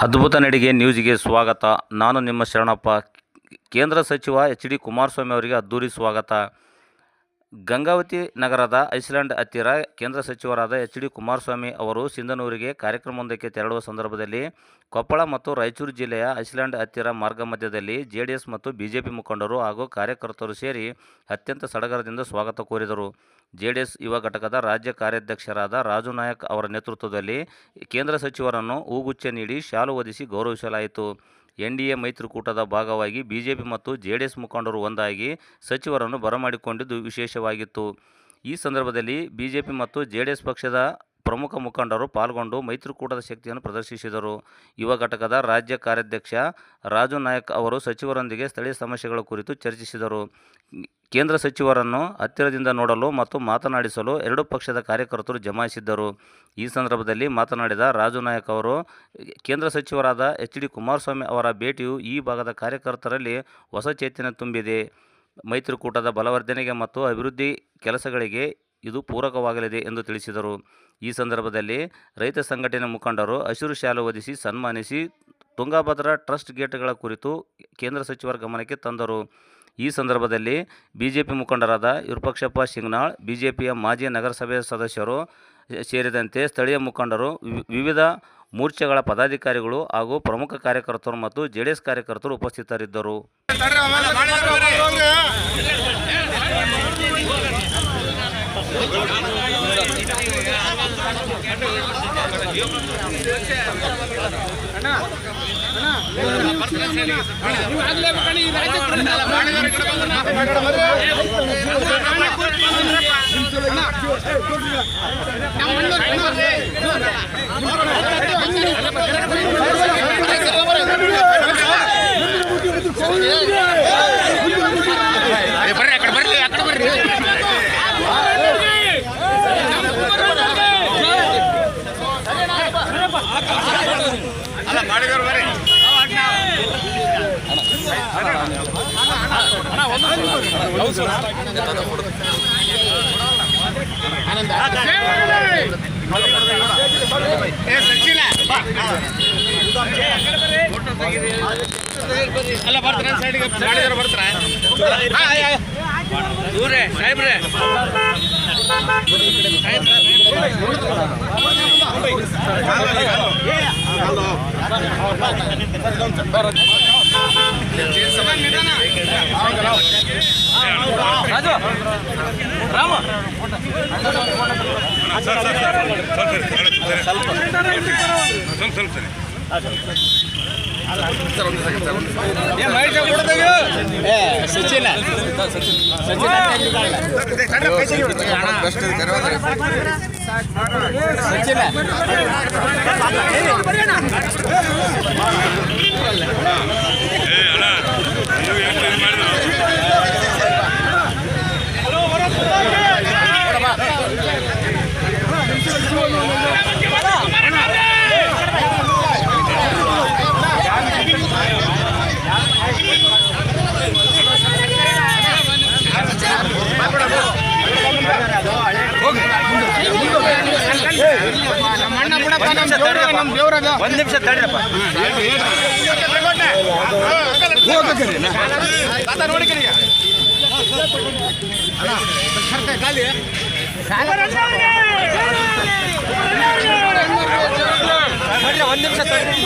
ಅದ್ಭುತ ನಡಿಗೆ ನ್ಯೂಸ್ಗೆ ಸ್ವಾಗತ. ನಾನು ನಿಮ್ಮ ಶರಣಪ್ಪ. ಕೇಂದ್ರ ಸಚಿವ ಎಚ್ ಡಿ ಕುಮಾರಸ್ವಾಮಿ ಅವರಿಗೆ ಅದ್ದೂರಿ ಸ್ವಾಗತ. ಗಂಗಾವತಿ ನಗರದ ಐಸ್ಲ್ಯಾಂಡ್ ಹತ್ತಿರ ಕೇಂದ್ರ ಸಚಿವರಾದ ಎಚ್ ಡಿ ಕುಮಾರಸ್ವಾಮಿ ಅವರು ಸಿಂಧನೂರಿಗೆ ಕಾರ್ಯಕ್ರಮವೊಂದಕ್ಕೆ ತೆರಳುವ ಸಂದರ್ಭದಲ್ಲಿ ಕೊಪ್ಪಳ ಮತ್ತು ರಾಯಚೂರು ಜಿಲ್ಲೆಯ ಐಸ್ಲ್ಯಾಂಡ್ ಹತ್ತಿರ ಮಾರ್ಗ ಮಧ್ಯದಲ್ಲಿ ಜೆಡಿಎಸ್ ಮತ್ತು ಬಿಜೆಪಿ ಮುಖಂಡರು ಹಾಗೂ ಕಾರ್ಯಕರ್ತರು ಸೇರಿ ಅತ್ಯಂತ ಸಡಗರದಿಂದ ಸ್ವಾಗತ ಕೋರಿದರು. ಜೆಡಿಎಸ್ ಯುವ ಘಟಕದ ರಾಜ್ಯ ಕಾರ್ಯಾಧ್ಯಕ್ಷರಾದ ರಾಜು ನಾಯಕ್ ಅವರ ನೇತೃತ್ವದಲ್ಲಿ ಕೇಂದ್ರ ಸಚಿವರನ್ನು ಹೂಗುಚ್ಛ ನೀಡಿ ಶಾಲು ಹೊದಿಸಿ ಗೌರವಿಸಲಾಯಿತು. ಎನ್ಡಿಎ ಮೈತ್ರಿಕೂಟದ ಭಾಗವಾಗಿ ಬಿಜೆಪಿ ಮತ್ತು ಜೆಡಿಎಸ್ ಮುಖಂಡರು ಒಂದಾಗಿ ಸಚಿವರನ್ನು ಬರಮಾಡಿಕೊಂಡಿದ್ದು ವಿಶೇಷವಾಗಿತ್ತು. ಈ ಸಂದರ್ಭದಲ್ಲಿ ಬಿಜೆಪಿ ಮತ್ತು ಜೆಡಿಎಸ್ ಪಕ್ಷದ ಪ್ರಮುಖ ಮುಖಂಡರು ಪಾಲ್ಗೊಂಡು ಮೈತ್ರಿಕೂಟದ ಶಕ್ತಿಯನ್ನು ಪ್ರದರ್ಶಿಸಿದರು. ಯುವ ಘಟಕದ ರಾಜ್ಯ ಕಾರ್ಯಾಧ್ಯಕ್ಷ ರಾಜು ನಾಯಕ್ ಅವರು ಸಚಿವರೊಂದಿಗೆ ಸ್ಥಳೀಯ ಸಮಸ್ಯೆಗಳ ಕುರಿತು ಚರ್ಚಿಸಿದರು. ಕೇಂದ್ರ ಸಚಿವರನ್ನು ಹತ್ತಿರದಿಂದ ನೋಡಲು ಮತ್ತು ಮಾತನಾಡಿಸಲು ಎರಡೂ ಪಕ್ಷದ ಕಾರ್ಯಕರ್ತರು ಜಮಾಯಿಸಿದ್ದರು. ಈ ಸಂದರ್ಭದಲ್ಲಿ ಮಾತನಾಡಿದ ರಾಜು ನಾಯಕ್ ಅವರು, ಕೇಂದ್ರ ಸಚಿವರಾದ ಎಚ್ ಡಿ ಕುಮಾರಸ್ವಾಮಿ ಅವರ ಭೇಟಿಯು ಈ ಭಾಗದ ಕಾರ್ಯಕರ್ತರಲ್ಲಿ ಹೊಸ ಚೈತನ್ಯ ತುಂಬಿದೆ. ಮೈತ್ರಿಕೂಟದ ಬಲವರ್ಧನೆಗೆ ಮತ್ತು ಅಭಿವೃದ್ಧಿ ಕೆಲಸಗಳಿಗೆ ಇದು ಪೂರಕವಾಗಲಿದೆ ಎಂದು ತಿಳಿಸಿದರು. ಈ ಸಂದರ್ಭದಲ್ಲಿ ರೈತ ಸಂಘಟನೆ ಮುಖಂಡರು ಹಸಿರು ಶಾಲು ಹೊದಿಸಿ ಸನ್ಮಾನಿಸಿ ತುಂಗಭದ್ರಾ ಟ್ರಸ್ಟ್ ಗೇಟ್ಗಳ ಕುರಿತು ಕೇಂದ್ರ ಸಚಿವರ ಗಮನಕ್ಕೆ ತಂದರು. ಈ ಸಂದರ್ಭದಲ್ಲಿ ಬಿಜೆಪಿ ಮುಖಂಡರಾದ ವಿರೂಪಾಕ್ಷಪ್ಪ ಶಿಂಗ್ನಾಳ್, ಬಿಜೆಪಿಯ ಮಾಜಿ ನಗರಸಭೆ ಸದಸ್ಯರು ಸೇರಿದಂತೆ ಸ್ಥಳೀಯ ಮುಖಂಡರು, ವಿವಿಧ ಮೋರ್ಚಾಗಳ ಪದಾಧಿಕಾರಿಗಳು ಹಾಗೂ ಪ್ರಮುಖ ಕಾರ್ಯಕರ್ತರು ಮತ್ತು ಜೆಡಿಎಸ್ ಕಾರ್ಯಕರ್ತರು ಉಪಸ್ಥಿತರಿದ್ದರು. ಅಲ್ಲ ಬರ್ತಾರೆ ಸೈಡ್ಗೆ ಬರ್ತಾರೆ ದೂರೇ ಸಾಹೇಬ್ರೆ ರಾಮ ಒಂದು ನಿಮಿಷ ತಡಿರಪ್ಪ. ಒಂದು ನಿಮಿಷ ತಡಿ.